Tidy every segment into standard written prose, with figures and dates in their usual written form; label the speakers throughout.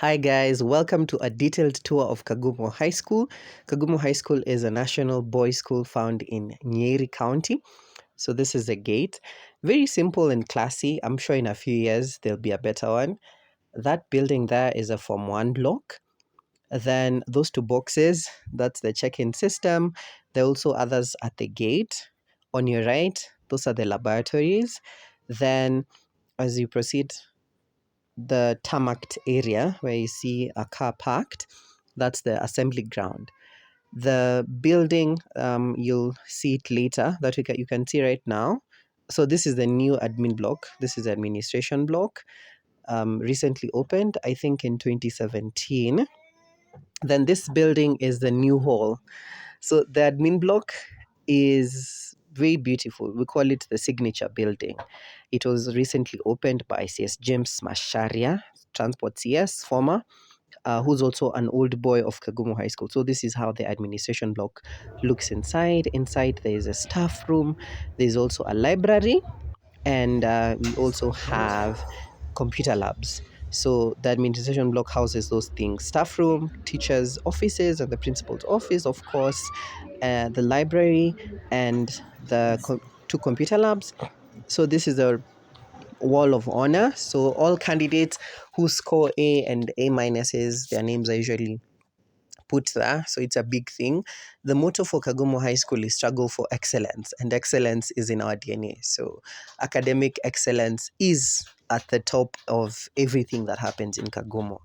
Speaker 1: Hi guys, welcome to a detailed tour of Kagumo High School. Kagumo High School is a national boys' school found in Nyeri County. So this is the gate. Very simple and classy. I'm sure in a few years there'll be a better one. That building there is a Form 1 block. Then those two boxes, that's the check-in system. There are also others at the gate. On your right, those are the laboratories. Then as you proceed, the tarmacked area where you see a car parked, that's the assembly ground. The building, you'll see it later, that you can see right now. So this is the new admin block. This is the administration block, recently opened, I think in 2017. Then this building is the new hall. So the admin block is very beautiful. We call it the signature building. It was recently opened by CS James Masharia, Transport CS, former, who's also an old boy of Kagumo High School. So this is how the administration block looks inside. Inside there is a staff room. There's also a library, and we also have computer labs. So the administration block houses those things: staff room, teachers' offices, and the principal's office, of course, the library, and the two computer labs. So this is a wall of honor. So all candidates who score A and A minuses, their names are usually put there. So it's a big thing. The motto for Kagumo High School is struggle for excellence, and excellence is in our DNA. So academic excellence is at the top of everything that happens in Kagumo.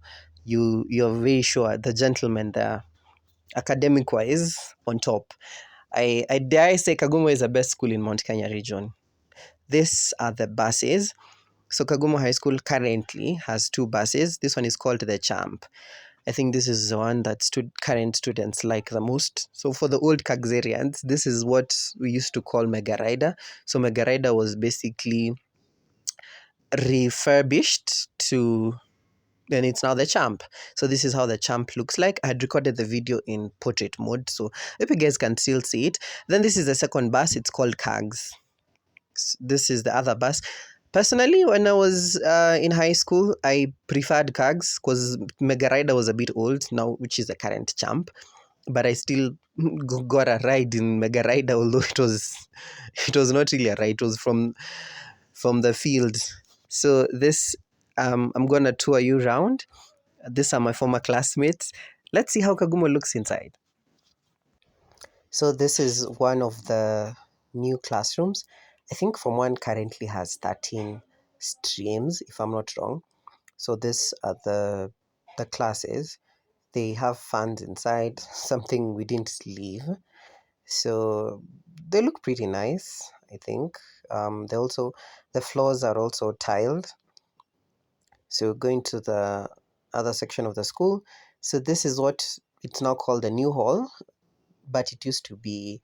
Speaker 1: You're very sure the gentlemen there, academic wise, on top. I dare say Kagumo is the best school in Mount Kenya region. These are the buses. So Kagumo High School currently has two buses. This one is called the Champ. I think this is the one that current students like the most. So for the old Kagzerians, this is what we used to call Mega Rider. So Mega Rider was basically refurbished to, and it's now the Champ. So this is how the Champ looks like. I had recorded the video in portrait mode, so if you guys can still see it. Then this is the second bus. It's called Kags. This is the other bus. Personally, when I was in high school, I preferred Kags because Mega Rider was a bit old now, which is the current Champ. But I still got a ride in Mega Rider, although it was not really a ride. It was from the field. So this, I'm gonna tour you around. These are my former classmates. Let's see how Kagumo looks inside. So this is one of the new classrooms. I think Form 1 currently has 13 streams, if I'm not wrong. So these are the classes. They have fans inside, something we didn't leave. So they look pretty nice, I think. The floors are also tiled. So going to the other section of the school. So this is what it's now called the new hall, but it used to be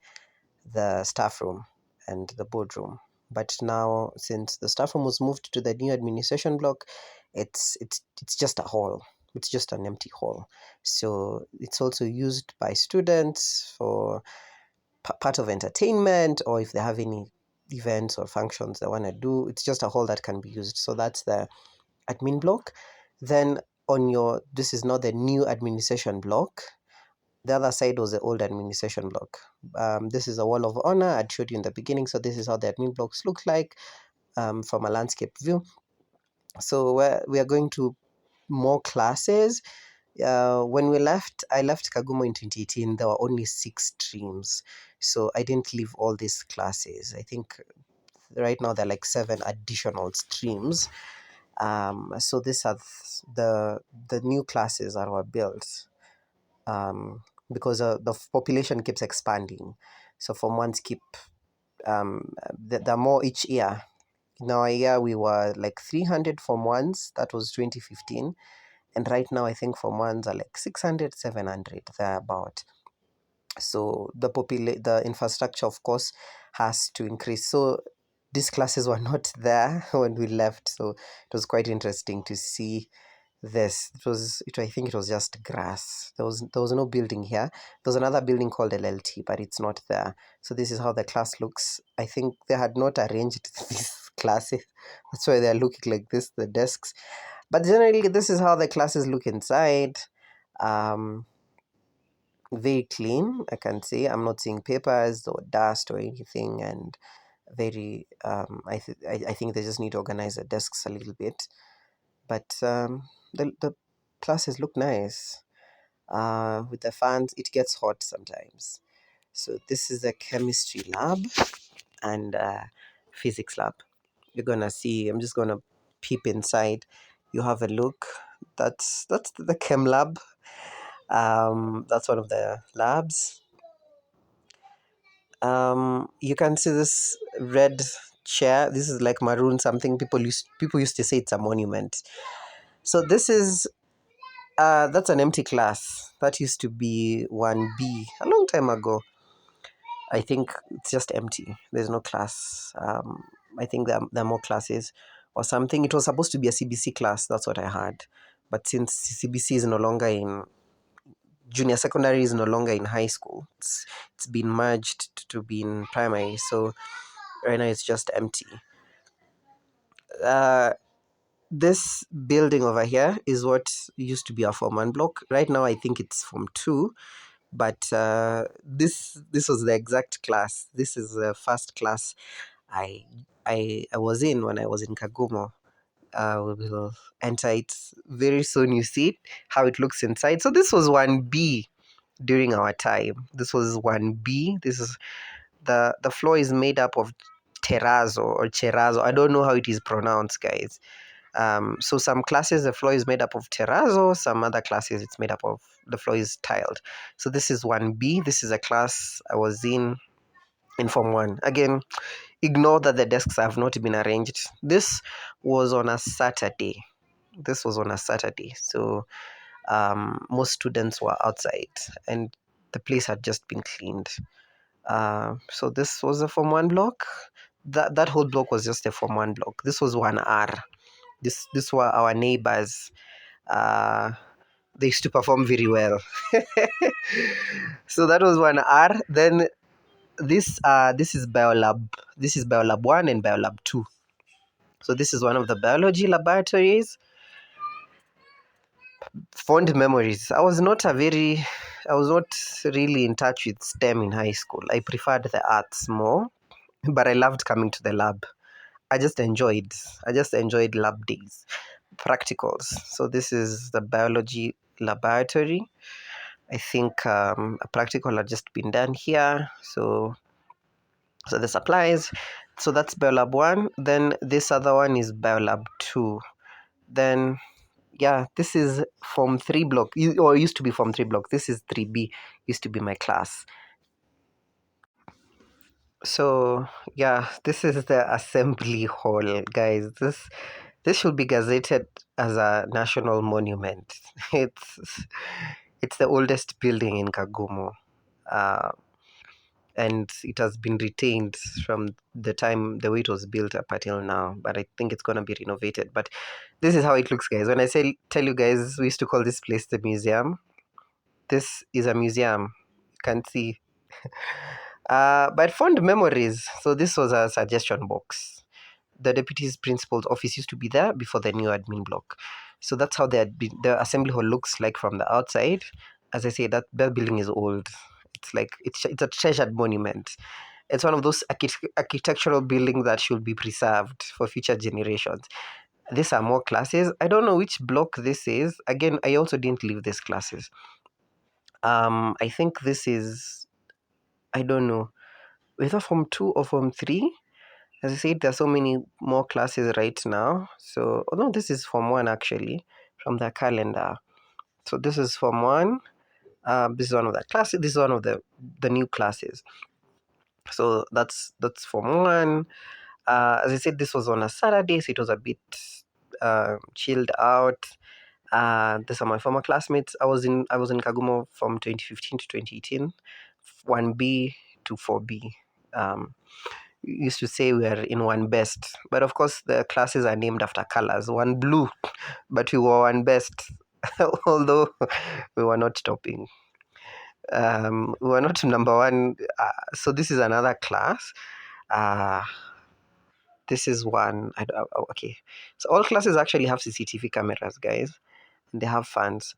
Speaker 1: the staff room and the boardroom. But now, since the staff room was moved to the new administration block, it's just a hall. It's just an empty hall. So it's also used by students for part of entertainment, or if they have any events or functions they want to do. It's just a hall that can be used. So that's the admin block. Then this is not the new administration block. The other side was the old administration block. This is a wall of honor I showed you in the beginning. So this is how the admin blocks look like from a landscape view. So we are going to more classes. When I left Kagumo in 2018, there were only 6 streams. So I didn't leave all these classes. I think right now there are like 7 additional streams. So these are the new classes that were built. Because the population keeps expanding. So Form 1s keep, there are more each year. Now a year we were like 300 Form 1s, that was 2015. And right now I think Form 1s are like 600, 700, they're about. So the infrastructure, of course, has to increase. So these classes were not there when we left. So it was quite interesting to see this. I think it was just grass. There was no building here. There was another building called LLT, but it's not there. So this is how the class looks. I think they had not arranged these classes. That's why they're looking like this, the desks. But generally, this is how the classes look inside. Um, very clean, I can say. I'm not seeing papers or dust or anything, and very. I think they just need to organize the desks a little bit. But the classes look nice. With the fans, it gets hot sometimes. So this is a chemistry lab and physics lab. You're gonna see. I'm just gonna peep inside. You have a look. That's the chem lab. That's one of the labs. You can see this red chair. This is like maroon something. People used to say it's a monument. So this is that's an empty class. That used to be 1B a long time ago. I think it's just empty. There's no class. I think there are more classes or something. It was supposed to be a CBC class. That's what I heard. But since CBC is no longer in junior secondary, is no longer in high school, it's been merged to be in primary. So right now it's just empty. Uh, this building over here is what used to be a Form 1 block. Right now I think it's Form 2. But this was the exact class. This is the first class I I was in when I was in Kagumo. We will enter it very soon. You see it, how it looks inside. So this was 1B during our time. This was 1B. This is the floor is made up of terrazzo or cherazo. I don't know how it is pronounced, guys. So some classes the floor is made up of terrazzo, some other classes it's made up of the floor is tiled. So this is 1B. This is a class I was in Form 1. Again, ignore that the desks have not been arranged. This was on a Saturday. So most students were outside and the place had just been cleaned. So this was a Form 1 block. That whole block was just a Form 1 block. This was 1R. This were our neighbors. They used to perform very well. So that was 1R. Then this is biolab. This is biolab 1 and biolab 2. So this is one of the biology laboratories. Fond memories. I was not really in touch with STEM in high school. I preferred the arts more, but I loved coming to the lab. I just enjoyed lab days, practicals. So this is the biology laboratory. I think a practical had just been done here. So the supplies. So that's biolab 1. Then this other one is biolab 2. Then yeah, this is Form 3 block, or used to be Form 3 block. This is 3B, used to be my class. So yeah, this is the assembly hall, guys. This should be gazetted as a national monument. It's the oldest building in Kagumo, and it has been retained from the time the way it was built up until now. But I think it's gonna be renovated. But this is how it looks, guys. When I tell you guys, we used to call this place the museum. This is a museum. You can see. But fond memories. So this was a suggestion box. The deputy's principal's office used to be there before the new admin block. So that's how the assembly hall looks like from the outside. As I say, that building is old. It's a treasured monument. It's one of those architectural buildings that should be preserved for future generations. These are more classes. I don't know which block this is. Again, I also didn't leave these classes. I think this is, I don't know, whether Form 2 or Form 3. As I said, there are so many more classes right now. So, oh no, this is Form 1 actually, from the calendar. So this is Form 1. This is one of the classes. This is one of the new classes. So that's Form 1. As I said, this was on a Saturday, so it was a bit chilled out. These are my former classmates. I was in Kagumo from 2015 to 2018, 1B to 4B. We used to say we are in one best, but of course the classes are named after colors. One blue, but we were one best, although we were not topping. We were not number one. So this is another class. Uh, This is one. Okay. So all classes actually have CCTV cameras, guys, and they have fans.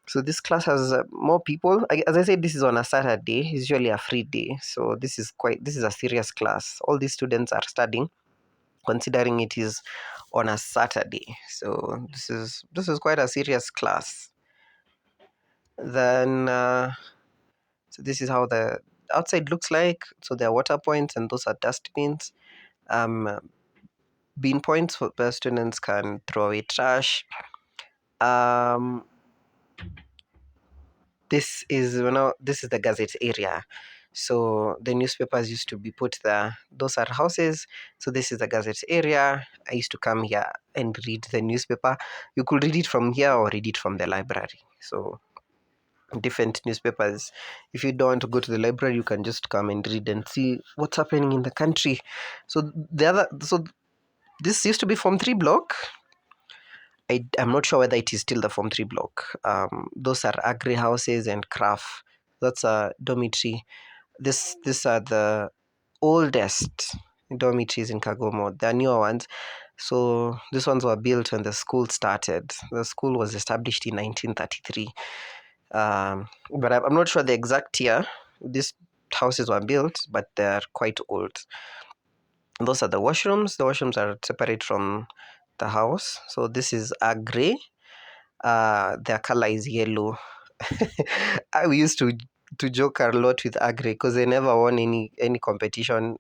Speaker 1: So this class has more people. As I said, this is on a Saturday. It's usually a free day. So this is a serious class. All these students are studying, considering it is on a Saturday. So this is quite a serious class. Then so this is how the outside looks like. So there are water points, and those are dustbins. Bean points where students can throw away trash. Um, this is this is the Gazette area. So the newspapers used to be put there. Those are houses. So this is the Gazette area. I used to come here and read the newspaper. You could read it from here or read it from the library. So different newspapers. If you don't want to go to the library, you can just come and read and see what's happening in the country. So this used to be Form 3 block. I'm not sure whether it is still the Form 3 block. Those are agri houses and craft. That's a dormitory. These are the oldest dormitories in Kagumo. There are newer ones. So these ones were built when the school started. The school was established in 1933. But I'm not sure the exact year these houses were built, but they're quite old. Those are the washrooms. The washrooms are separate from the house. So this is agri. Their color is yellow. We used to joke a lot with agri because they never won any competition,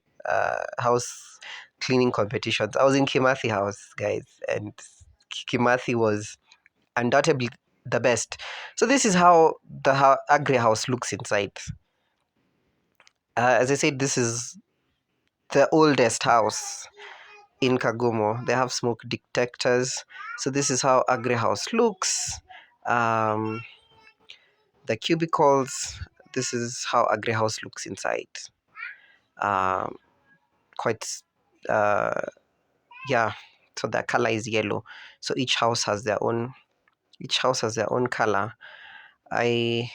Speaker 1: house cleaning competitions. I was in Kimathi House, guys, and Kimathi was undoubtedly the best. So this is how the agri house looks inside. As I said, this is the oldest house in Kagumo. They have smoke detectors. So this is how agri house looks. The cubicles. This is how agri house looks inside. Quite yeah. So the color is yellow. So each house has their own color. I'm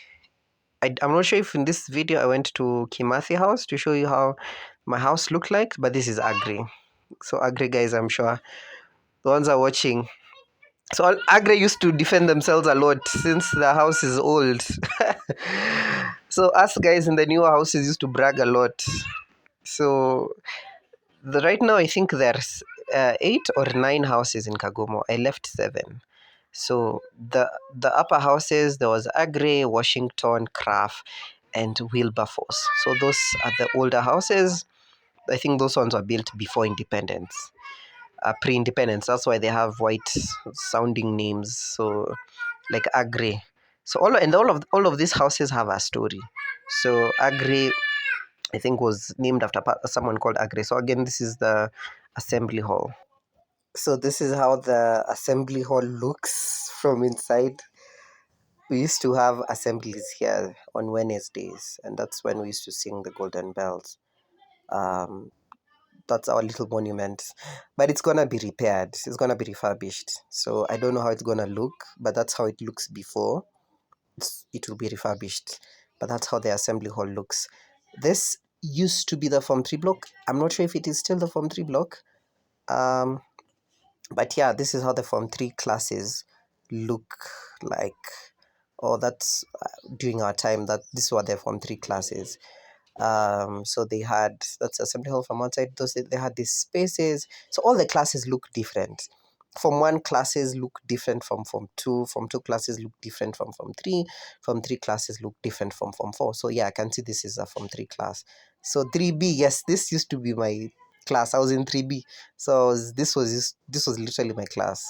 Speaker 1: not sure if in this video I went to Kimathi house to show you how my house looked like, but this is agri. So agri guys, I'm sure the ones are watching. So agri used to defend themselves a lot since the house is old. So us guys in the newer houses used to brag a lot. So right now I think there's 8 or 9 houses in Kagumo. I left 7. So the upper houses, there was Agri, Washington, Craft, and Wilberforce. So those are the older houses. I think those ones were built before independence, pre-independence. That's why they have white-sounding names. So like Agri. So all of these houses have a story. So Agri, I think, was named after someone called Agri. So again, this is the assembly hall. So this is how the assembly hall looks from inside. We used to have assemblies here on Wednesdays, and that's when we used to sing the Golden Bells. Um, that's our little monument, but it's gonna be repaired. It's gonna be refurbished. So I don't know how it's gonna look, but that's how it looks before. It will be refurbished, but that's how the assembly hall looks. This used to be the Form 3 block. I'm not sure if it is still the Form 3 block. But yeah, this is how the Form 3 classes look like. Oh, that's during our time, that this were the Form 3 classes. So they had, that's assembly hall from outside. They had these spaces. So all the classes look different. Form 1 classes look different from Form 2. Form 2 classes look different from Form 3. Form 3 classes look different from Form 4. So yeah, I can see this is a Form 3 class. So 3B, yes, this used to be my class. I was in 3B. So this was literally my class.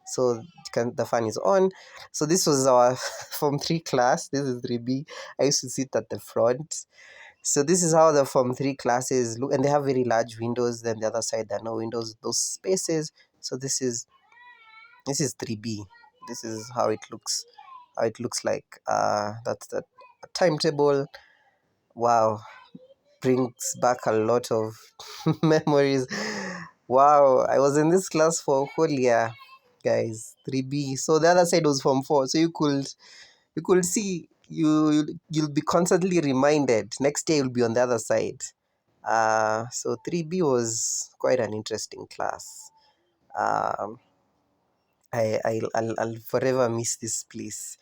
Speaker 1: So the fan is on. So this was our Form 3 class. This is 3B. I used to sit at the front. So this is how the Form 3 classes look, and they have very large windows. Then the other side, there are no windows, those spaces. So this is 3B. This is how it looks. How it looks like. That's the timetable. Wow, brings back a lot of memories. Wow, I was in this class for a whole year, guys. 3B. So the other side was Form 4. So you could see, you'll be constantly reminded. Next day you'll be on the other side. So 3B was quite an interesting class. I'll forever miss this place.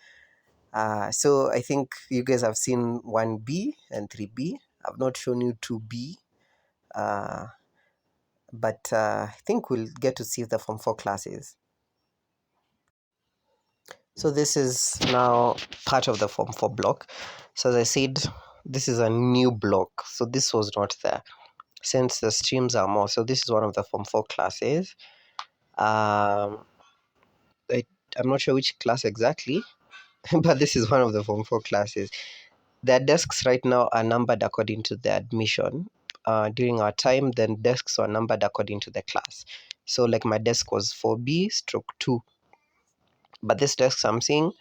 Speaker 1: So I think you guys have seen 1B and 3B. I've not shown you 2B, but I think we'll get to see the Form 4 classes. So this is now part of the Form 4 block. So as I said, this is a new block. So this was not there since the streams are more. So this is one of the Form 4 classes. I'm not sure which class exactly, but this is one of the Form 4 classes. Their desks right now are numbered according to the admission. During our time, then desks were numbered according to the class. So like my desk was 4B/2. But this desk I'm seeing,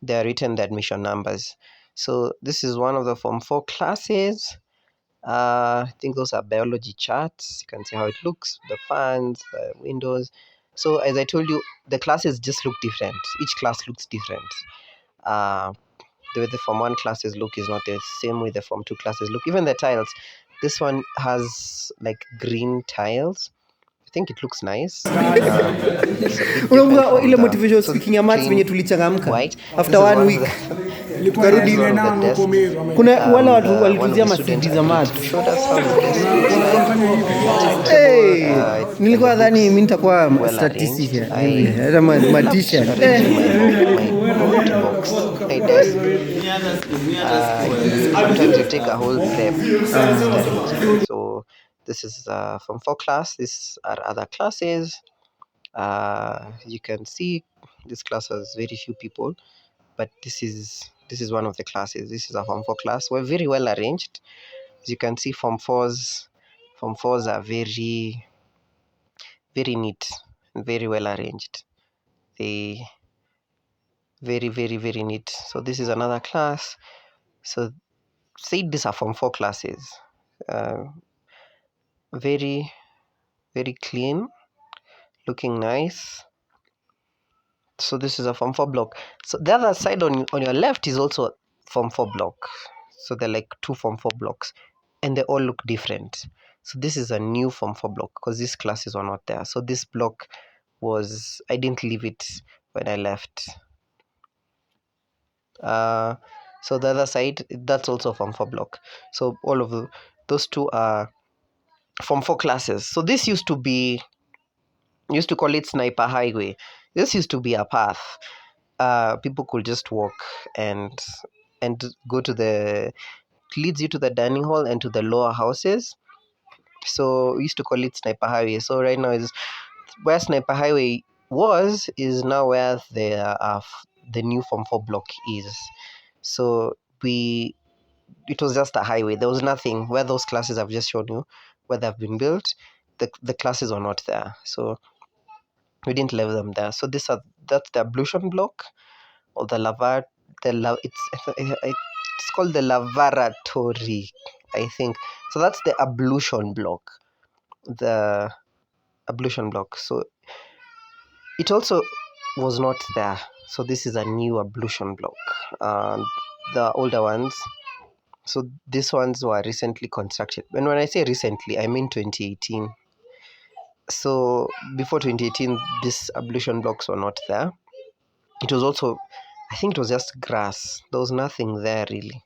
Speaker 1: they're written the admission numbers. So this is one of the Form 4 classes. I think those are biology charts. You can see how it looks, the fans, the windows. So as I told you, the classes just look different. Each class looks different. The way the Form 1 classes look is not the same way the Form 2 classes look. Even the tiles. This one has like green tiles. I think it looks nice.
Speaker 2: Unakumbuka ile motivational speaking ya maths venye tulichangamka after 1 week tukarudi kuna wale watu walituzia masidi za maths. Nilikuwa dhani mimi nitakuwa statistician hata mathematician.
Speaker 1: Sometimes you take a whole prep. So this is Form 4 class. These are other classes. You can see this class has very few people, but this is one of the classes. This is a Form 4 class. We're very well arranged. As you can see, Form 4s are very, very neat and very well arranged. They very, very, very neat. So this is another class. So say these are Form 4 classes. Very, very clean, looking nice. So this is a Form 4 block. So the other side on your left is also Form 4 block. So they're like two Form 4 blocks, and they all look different. So this is a new Form 4 block because these classes were not there. So this block I didn't leave it when I left. So the other side, that's also Form 4 block. So all of those two are Form 4 classes. So this used to call it Sniper Highway. This used to be a path. People could just walk and go to it leads you to the dining hall and to the lower houses. So we used to call it Sniper Highway. So right now is where Sniper Highway is now where the new Form 4 block is. So it was just a highway. There was nothing where those classes I've just shown you, where they've been built. The classes were not there. So we didn't leave them there. So that's the Ablution block, or it's called the Laboratory, I think. So that's the Ablution block. The Ablution block. So it also was not there. So this is a new Ablution block. The older ones. So these ones were recently constructed. And when I say recently, I mean 2018. So before 2018, these Ablution blocks were not there. It was also, I think it was just grass. There was nothing there really.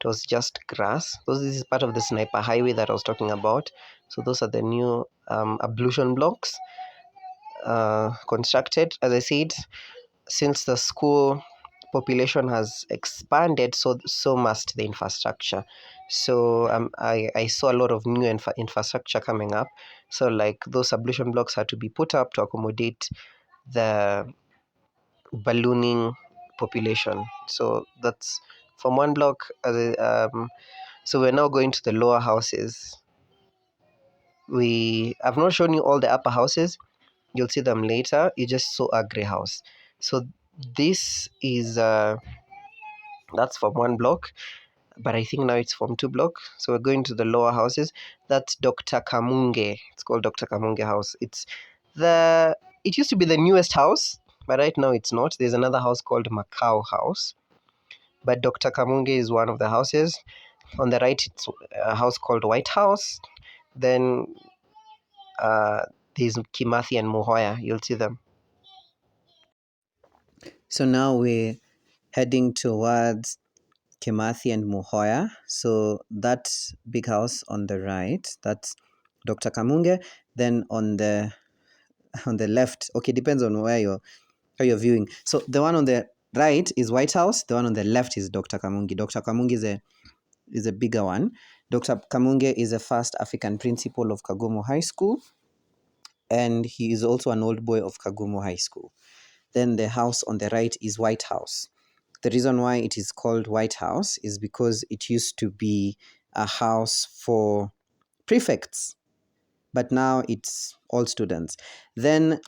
Speaker 1: It was just grass. This is part of the Sniper Highway that I was talking about. So those are the new Ablution blocks constructed. As I said, since the school population has expanded, so must the infrastructure. So I saw a lot of new infrastructure coming up. So like those Ablution blocks had to be put up to accommodate the ballooning population. So that's from one block. So we're now going to the lower houses. I've not shown you all the upper houses. You'll see them later. You just saw a grey house. So this is that's from one block, but I think now it's from 2 block. So we're going to the lower houses. That's Dr. Kamunge. It's called Dr. Kamunge House. It used to be the newest house, but right now it's not. There's another house called Macau House, but Dr. Kamunge is one of the houses. On the right, it's a house called White House. Then there's Kimathi and Muhoya. You'll see them. So now we're heading towards Kimathi and Muhoya. So that big house on the right, that's Dr. Kamunge. Then on the left, okay, depends on where how you're viewing. So the one on the right is White House. The one on the left is Dr. Kamungi. Dr. Kamungi is a bigger one. Dr. Kamunge is the first African principal of Kagumo High School, and he is also an old boy of Kagumo High School. Then the house on the right is White House. The reason why it is called White House is because it used to be a house for prefects, but now it's all students. Then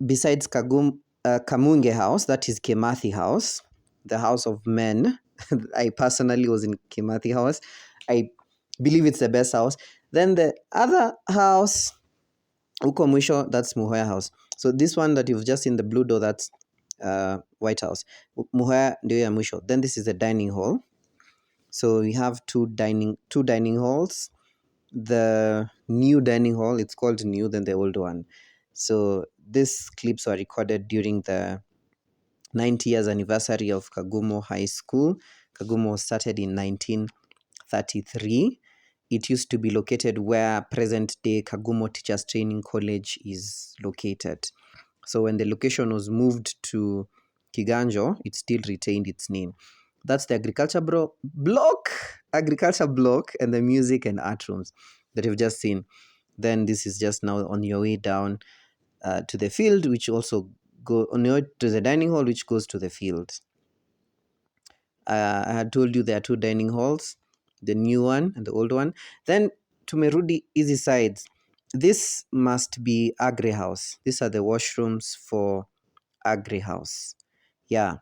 Speaker 1: besides Kamunge House, that is Kimathi House, the house of men. I personally was in Kimathi House. I believe it's the best house. Then the other house, Uko Mwisho, that's Muhoya House. So this one that you've just seen, the blue door, that's White House. Muhoya ndio ya mwisho. Then this is the dining hall. So we have two dining halls. The new dining hall, it's called new, then the old one. So these clips were recorded during the 90 years anniversary of Kagumo High School. Kagumo was started in 1933. It used to be located where present-day Kagumo Teachers Training College is located. So when the location was moved to Kiganjo, it still retained its name. That's the agriculture block, and the music and art rooms that you've just seen. Then this is just now on your way down to the field, which also go on your way to the dining hall, which goes to the field. I had told you there are two dining halls, the new one and the old one. Then Tumerudi Easy Sides. This must be Agri House. These are the washrooms for Agri House. Yeah,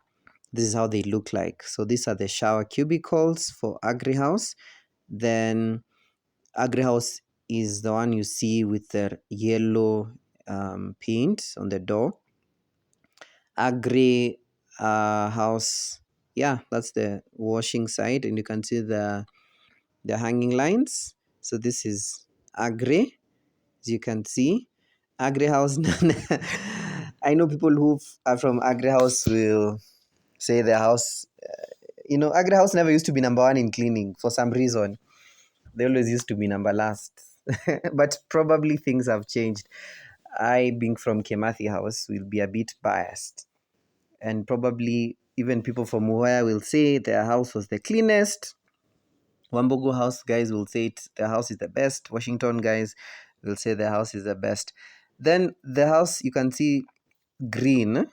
Speaker 1: this is how they look like. So these are the shower cubicles for Agri House. Then Agri House is the one you see with the yellow paint on the door. Agri House, yeah, that's the washing side, and you can see the hanging lines. So this is Agri, as you can see. Agri House. I know people who are from Agri House will say their house, Agri House never used to be number one in cleaning for some reason. They always used to be number last. But probably things have changed. I, being from Kimathi House, will be a bit biased. And probably even people from Muhoya will say their house was the cleanest. Wambogo House guys will say their house is the best. Washington guys will say their house is the best. Then the house, you can see green,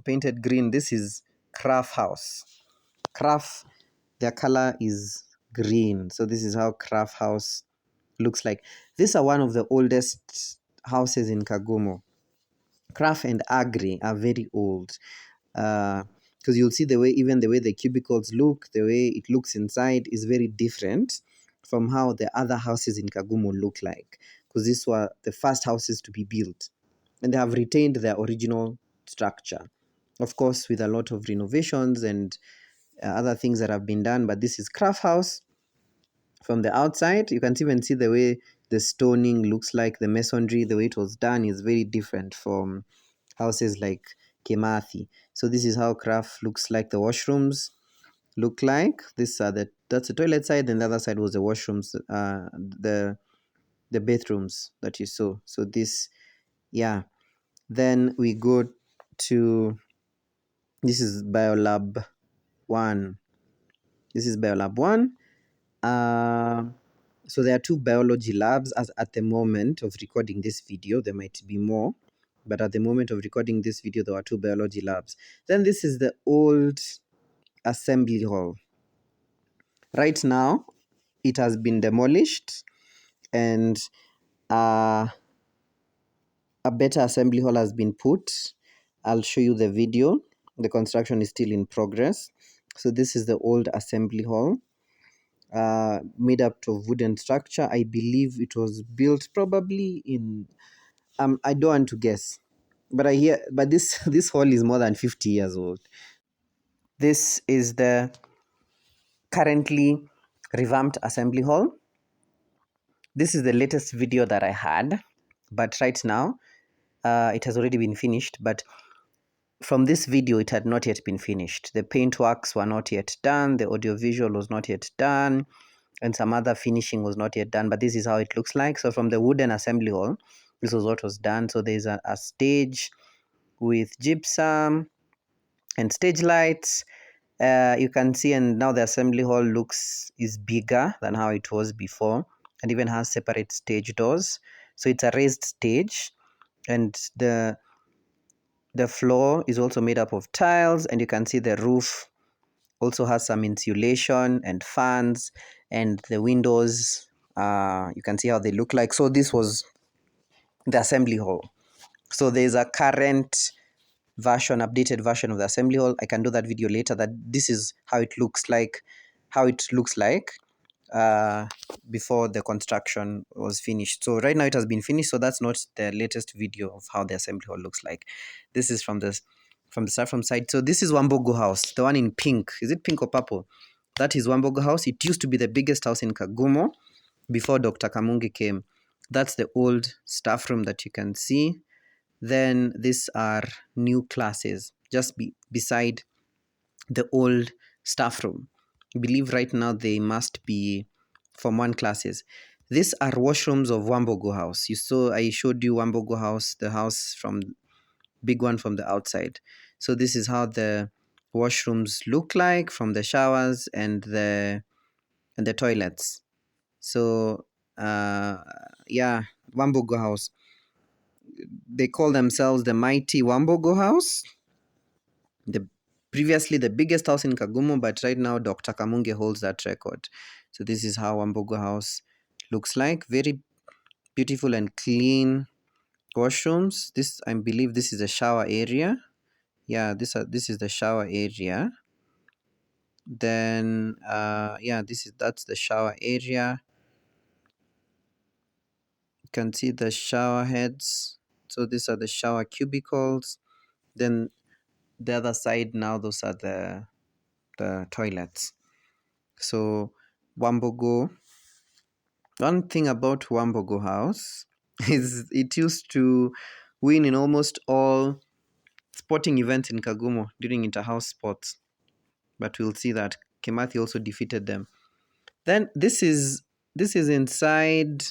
Speaker 1: painted green. This is Craft House. Craft, their color is green. So this is how Craft House looks like. These are one of the oldest houses in Kagumo. Craft and Agri are very old. Because you'll see the way the cubicles look, the way it looks inside is very different from how the other houses in Kagumo look like. Because these were the first houses to be built, and they have retained their original structure. Of course, with a lot of renovations and other things that have been done, but this is Craft House. From the outside, you can even see the way the stoning looks like, the masonry, the way it was done is very different from houses like Kimathi. So this is how Craft looks like. The washrooms look like. That's the toilet side, and the other side was the washrooms, the bathrooms that you saw. So this, yeah. Then we go to, this is Biolab 1. This is Biolab 1. So there are two biology labs as at the moment of recording this video. There might be more, but at the moment of recording this video, there are two biology labs. Then this is the old assembly hall. Right now, it has been demolished, and a better assembly hall has been put. I'll show you the video. The construction is still in progress. So this is the old assembly hall. Made up of wooden structure. I believe it was built probably in I don't want to guess, but this hall is more than 50 years old. This is the currently revamped assembly hall. This is the latest video that I had, but right now it has already been finished. But from this video, it had not yet been finished. The paint works were not yet done. The audiovisual was not yet done. And some other finishing was not yet done. But this is how it looks like. So from the wooden assembly hall, this was what was done. So there's a stage with gypsum and stage lights. You can see, and now the assembly hall is bigger than how it was before, and even has separate stage doors. So it's a raised stage, and the floor is also made up of tiles, and you can see the roof also has some insulation and fans, and the windows, you can see how they look like. So this was the assembly hall. So there's a current version, updated version of the assembly hall. I can do that video later. That this is how it looks like, uh, before the construction was finished. So right now it has been finished. So that's not the latest video of how the assembly hall looks like. This is from the start from side. So this is Wambogo House, the one in pink. Is it pink or purple? That is Wambogo House. It used to be the biggest house in Kagumo before Dr. Kamungi came. That's the old staff room that you can see. Then these are new classes just beside the old staff room. I believe right now they must be Form 1 classes. These are washrooms of Wambogo House. I showed you Wambogo House, the house from big one from the outside. So this is how the washrooms look like from the showers and the toilets. So yeah, Wambogo House. They call themselves the mighty Wambogo House. Previously the biggest house in Kagumo, but right now Dr. Kamunge holds that record. So this is how Wambogo House looks like. Very beautiful and clean washrooms. I believe this is a shower area. Yeah, this is the shower area. Then yeah, that's the shower area. You can see the shower heads. So these are the shower cubicles. Then the other side now, those are the toilets. So Wambogo, one thing about Wambogo House is it used to win in almost all sporting events in Kagumo during inter-house sports. But we'll see that Kimathi also defeated them. Then this is inside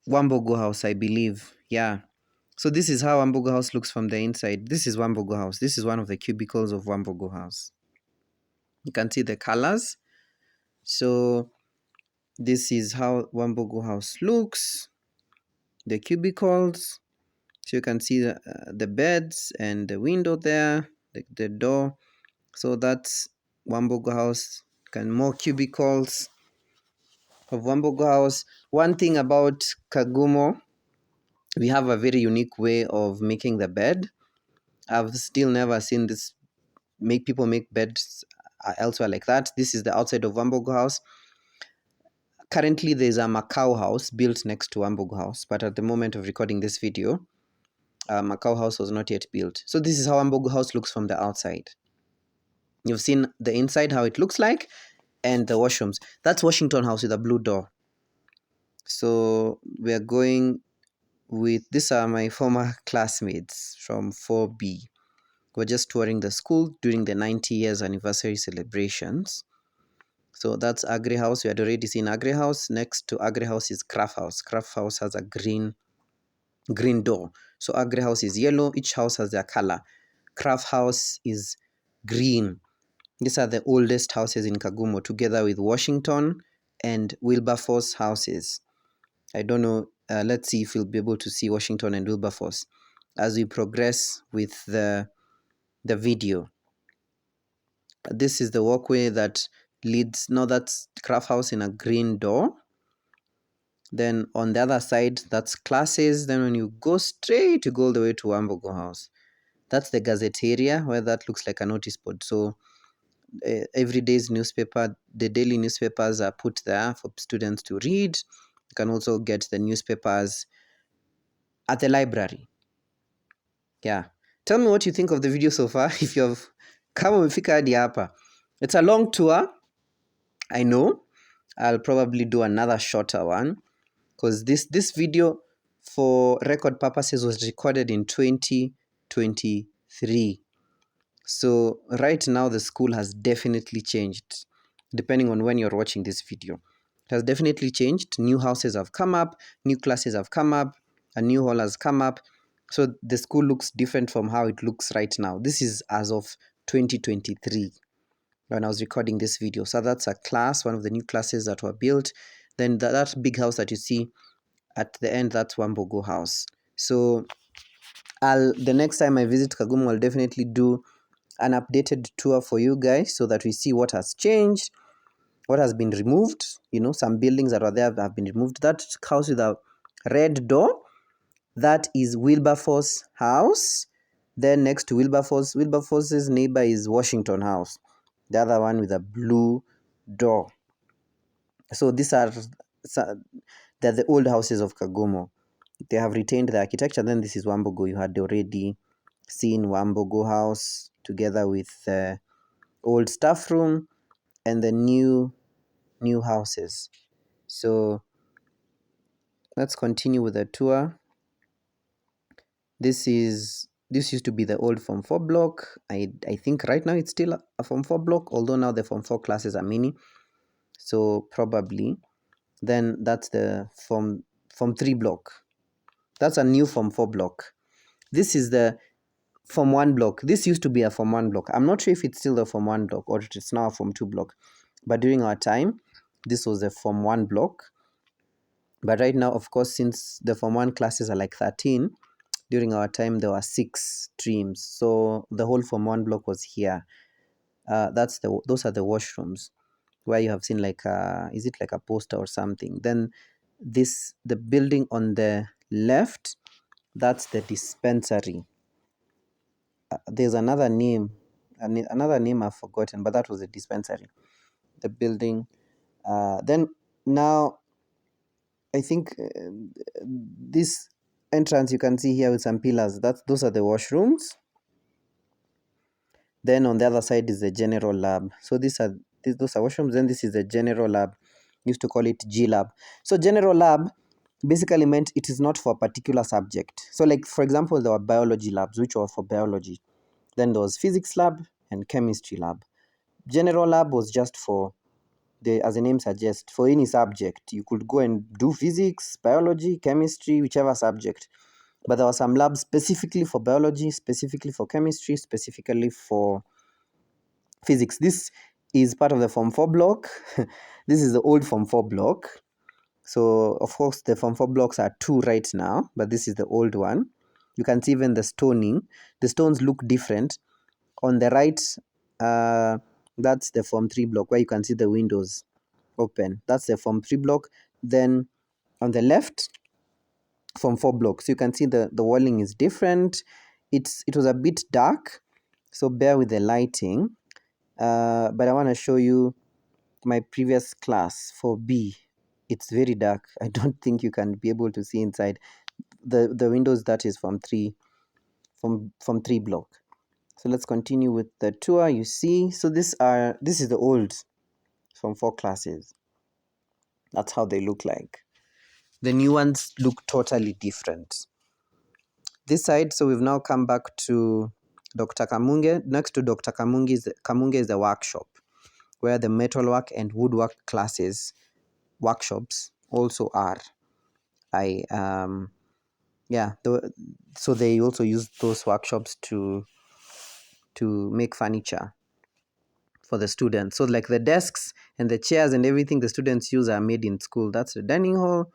Speaker 1: Wambogo House, I believe. Yeah. So this is how Wambogo House looks from the inside. This is Wambogo House. This is one of the cubicles of Wambogo House. You can see the colors. So this is how Wambogo House looks. The cubicles. So you can see the beds and the window there, the door. So that's Wambogo House. More cubicles of Wambogo House. One thing about Kagumo, we have a very unique way of making the bed. I've still never seen this people make beds elsewhere like that. This is the outside of Wambogo House. Currently, there's a Macau house built next to Wambogo House, but at the moment of recording this video, Macau house was not yet built. So this is how Wambogo House looks from the outside. You've seen the inside, how it looks like, and the washrooms. That's Washington House with a blue door. So we're going with, these are my former classmates from 4B. We're just touring the school during the 90 years anniversary celebrations. So that's Agri House. We had already seen Agri House. Next to Agri House is Craft House. Craft House has a green door. So Agri House is yellow. Each house has their color. Craft House is green. These are the oldest houses in Kagumo, together with Washington and Wilberforce houses. I don't know. Let's see if we'll be able to see Washington and Wilberforce as we progress with the video. This is the walkway that leads. No, that's Craft House in a green door. Then on the other side, that's classes. Then when you go straight, you go all the way to Wambogo House. That's the Gazette area, where that looks like a notice board. So every day's newspaper, the daily newspapers are put there for students to read. You can also get the newspapers at the library. Yeah. Tell me what you think of the video so far. If you've come umefika hadi hapa. It's a long tour. I know I'll probably do another shorter one because this video for record purposes was recorded in 2023. So right now the school has definitely changed depending on when you're watching this video. It has definitely changed. New houses have come up, new classes have come up, a new hall has come up. So the school looks different from how it looks right now. This is as of 2023 when I was recording this video. So that's a class, one of the new classes that were built. Then that big house that you see at the end, that's Wogo house. So the next time I visit Kagumo, I'll definitely do an updated tour for you guys so that we see what has changed, what has been removed. Some buildings that were there have been removed. That house with a red door, that is Wilberforce house. Then next to Wilberforce's neighbor is Washington house, the other one with a blue door. So they're the old houses of Kagumo. They have retained the architecture. Then this is Wogo. You had already seen Wogo house together with the old staff room and the new houses. So let's continue with the tour. This used to be the old Form 4 block. I think right now it's still a Form 4 block, although now the Form 4 classes are mini. So probably then that's the Form 3 block. That's a new Form 4 block. This is the Form 1 block. This used to be a Form 1 block. I'm not sure if it's still the Form 1 block or it's now a Form 2 block. But during our time, this was the Form 1 block. But right now, of course, since the Form 1 classes are like 13, during our time there were 6 streams. So the whole Form 1 block was here. Those are the washrooms where you have seen like is it like a poster or something? Then the building on the left, that's the dispensary. There's another name I've forgotten, but that was a dispensary. The building. Then now I think this entrance you can see here with some pillars. Those are the washrooms. Then on the other side is the general lab. So those are washrooms. Then this is the general lab. Used to call it G lab. So general lab basically meant it is not for a particular subject. So like for example, there were biology labs which were for biology. Then there was physics lab and chemistry lab. General lab was just for as the name suggests, for any subject. You could go and do physics, biology, chemistry, whichever subject. But there were some labs specifically for biology, specifically for chemistry, specifically for physics. This is part of the Form 4 block. This is the old Form 4 block. So, of course, the Form 4 blocks are 2 right now, but this is the old one. You can see even the stoning. The stones look different. On the right, that's the Form 3 block where you can see the windows open. That's the Form 3 block. Then on the left, Form 4 block. So you can see the walling is different. It was a bit dark, so bear with the lighting. But I want to show you my previous class for B. It's very dark. I don't think you can be able to see inside. The windows, that is Form 3 block. So let's continue with the tour. You see, so this is the old Form 4 classes. That's how they look like. The new ones look totally different. This side, so we've now come back to Dr. Kamunge. Next to Dr. Kamunge is the workshop, where the metalwork and woodwork classes workshops also are. So they also use those workshops to make furniture for the students. So like the desks and the chairs and everything the students use are made in school. That's the dining hall,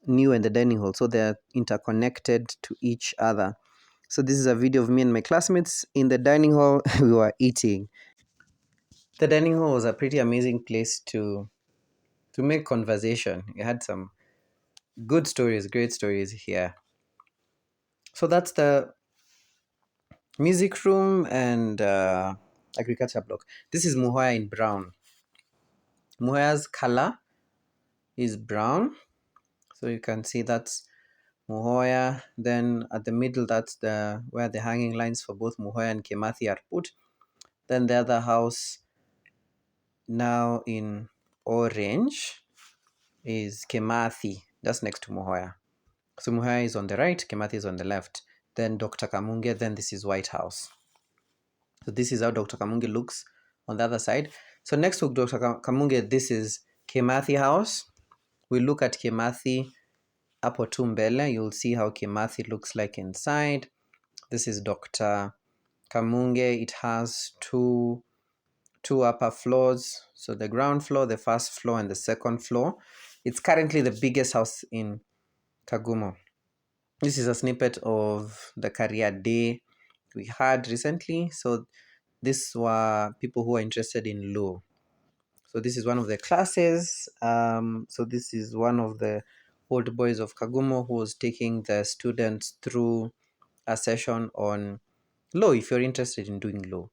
Speaker 1: new and the dining hall. So they're interconnected to each other. So this is a video of me and my classmates in the dining hall. We were eating. The dining hall was a pretty amazing place to make conversation. You had some good stories, great stories here. So that's the music room and agriculture block. This is Muhoya in brown. Muhoya's color is brown. So you can see that's Muhoya. Then at the middle, that's where the hanging lines for both Muhoya and Kimathi are put. Then the other house Now in orange is Kimathi, just next to Muhoya. So Muhoya is on the right, Kimathi is on the left. Then Dr. Kamunge, then this is White House. So this is how Dr. Kamunge looks on the other side. So next to Dr. Kamunge, this is Kimathi House. We look at Kimathi hapo tu mbele. You'll see how Kimathi looks like inside. This is Dr. Kamunge. It has two upper floors. So the ground floor, the first floor, and the second floor. It's currently the biggest house in Kagumo. This is a snippet of the career day we had recently. So these were people who are interested in law. So this is one of the classes. So this is one of the old boys of Kagumo who was taking the students through a session on law, if you're interested in doing law.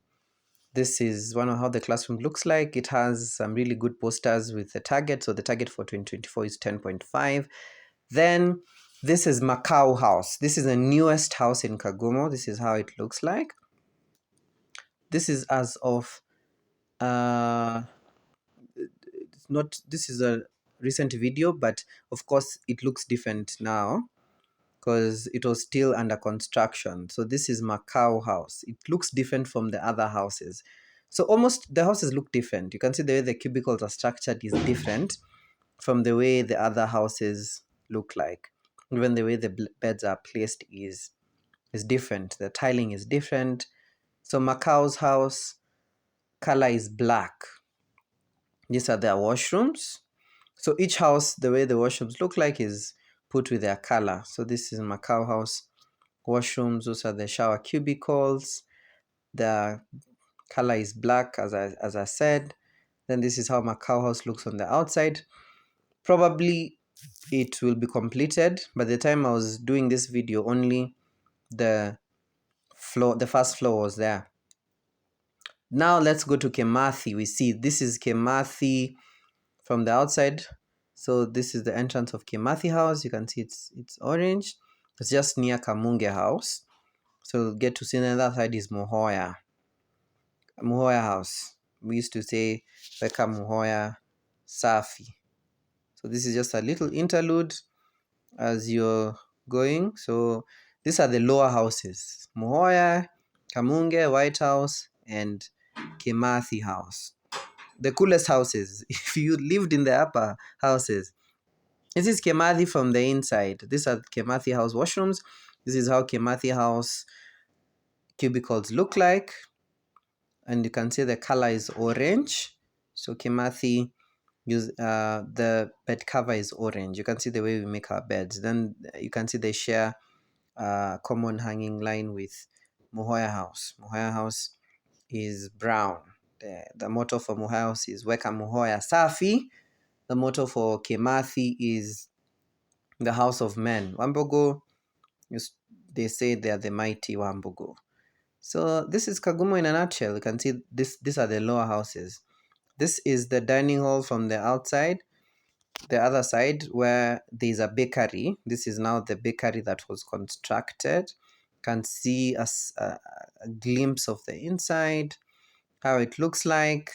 Speaker 1: This is one of how the classroom looks like. It has some really good posters with the target. So the target for 2024 is 10.5. Then this is Macau House. This is the newest house in Kagumo. This is how it looks like. This is as of this is a recent video, but of course it looks different now because it was still under construction. So this is Macau House. It looks different from the other houses. So almost the houses look different. You can see the way the cubicles are structured is different from the way the other houses look like. Even the way the beds are placed is different. The tiling is different. So Macau's house color is black. These are their washrooms. So each house, the way the washrooms look like is put with their color. So this is Macau house washrooms. Those are the shower cubicles. The color is black, as I said. Then this is how Macau house looks on the outside. Probably it will be completed. By the time I was doing this video, only the first floor was there. Now let's go to Kimathi. We see this is Kimathi from the outside. So this is the entrance of Kimathi house. You can see it's orange. It's just near Kamunge house. So get to see the other side is Muhoya house. We used to say Weka Muhoya Safi. So this is just a little interlude as you're going. So these are the lower houses: Muhoya, Kamunge, White House, and Kimathi house. The coolest houses. If you lived in the upper houses, this is Kimathi from the inside. These are Kimathi house washrooms. This is how Kimathi house cubicles look like. And you can see the color is orange. So Kimathi the bed cover is orange. You can see the way we make our beds. Then you can see they share a common hanging line with Muhoya house. Muhoya house is brown. The motto for Muhoya house is Weka Muhoya Safi. The motto for Kimathi is the house of men. Wambogo, they say they are the mighty Wambogo. So this is Kagumo in a nutshell. You can see these are the lower houses. This is the dining hall from the outside. The other side where there is a bakery. This is now the bakery that was constructed. You can see a glimpse of the inside, how it looks like.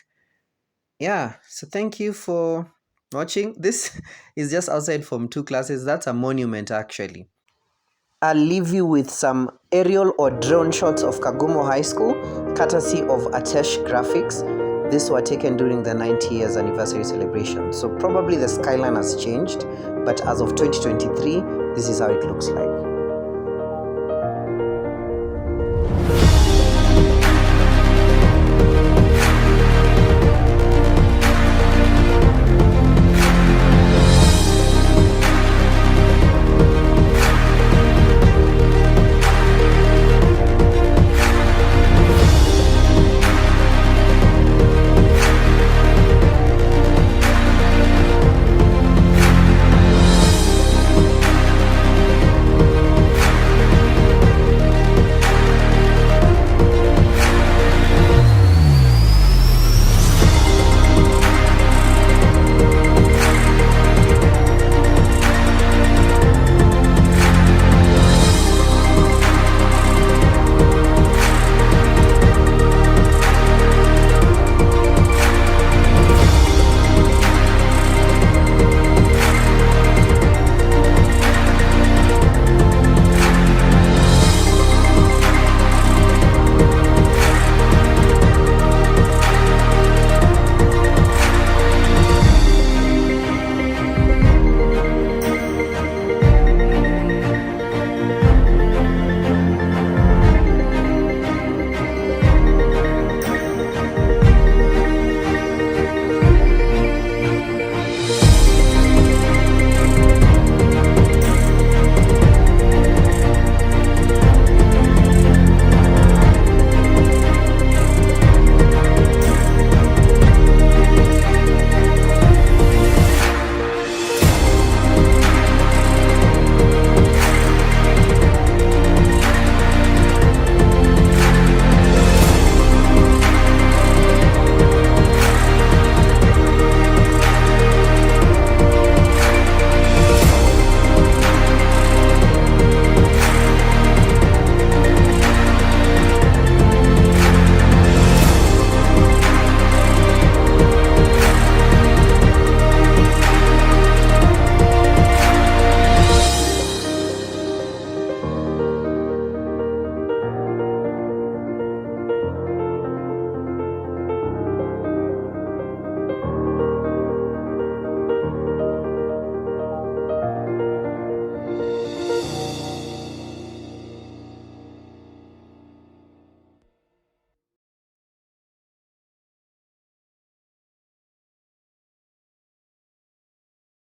Speaker 1: Yeah, so thank you for watching. This is just outside from 2 classes. That's a monument actually. I'll leave you with some aerial or drone shots of Kagumo High School, courtesy of Atesh Graphics. These were taken during the 90 years anniversary celebration. So probably the skyline has changed, but as of 2023, this is how it looks like.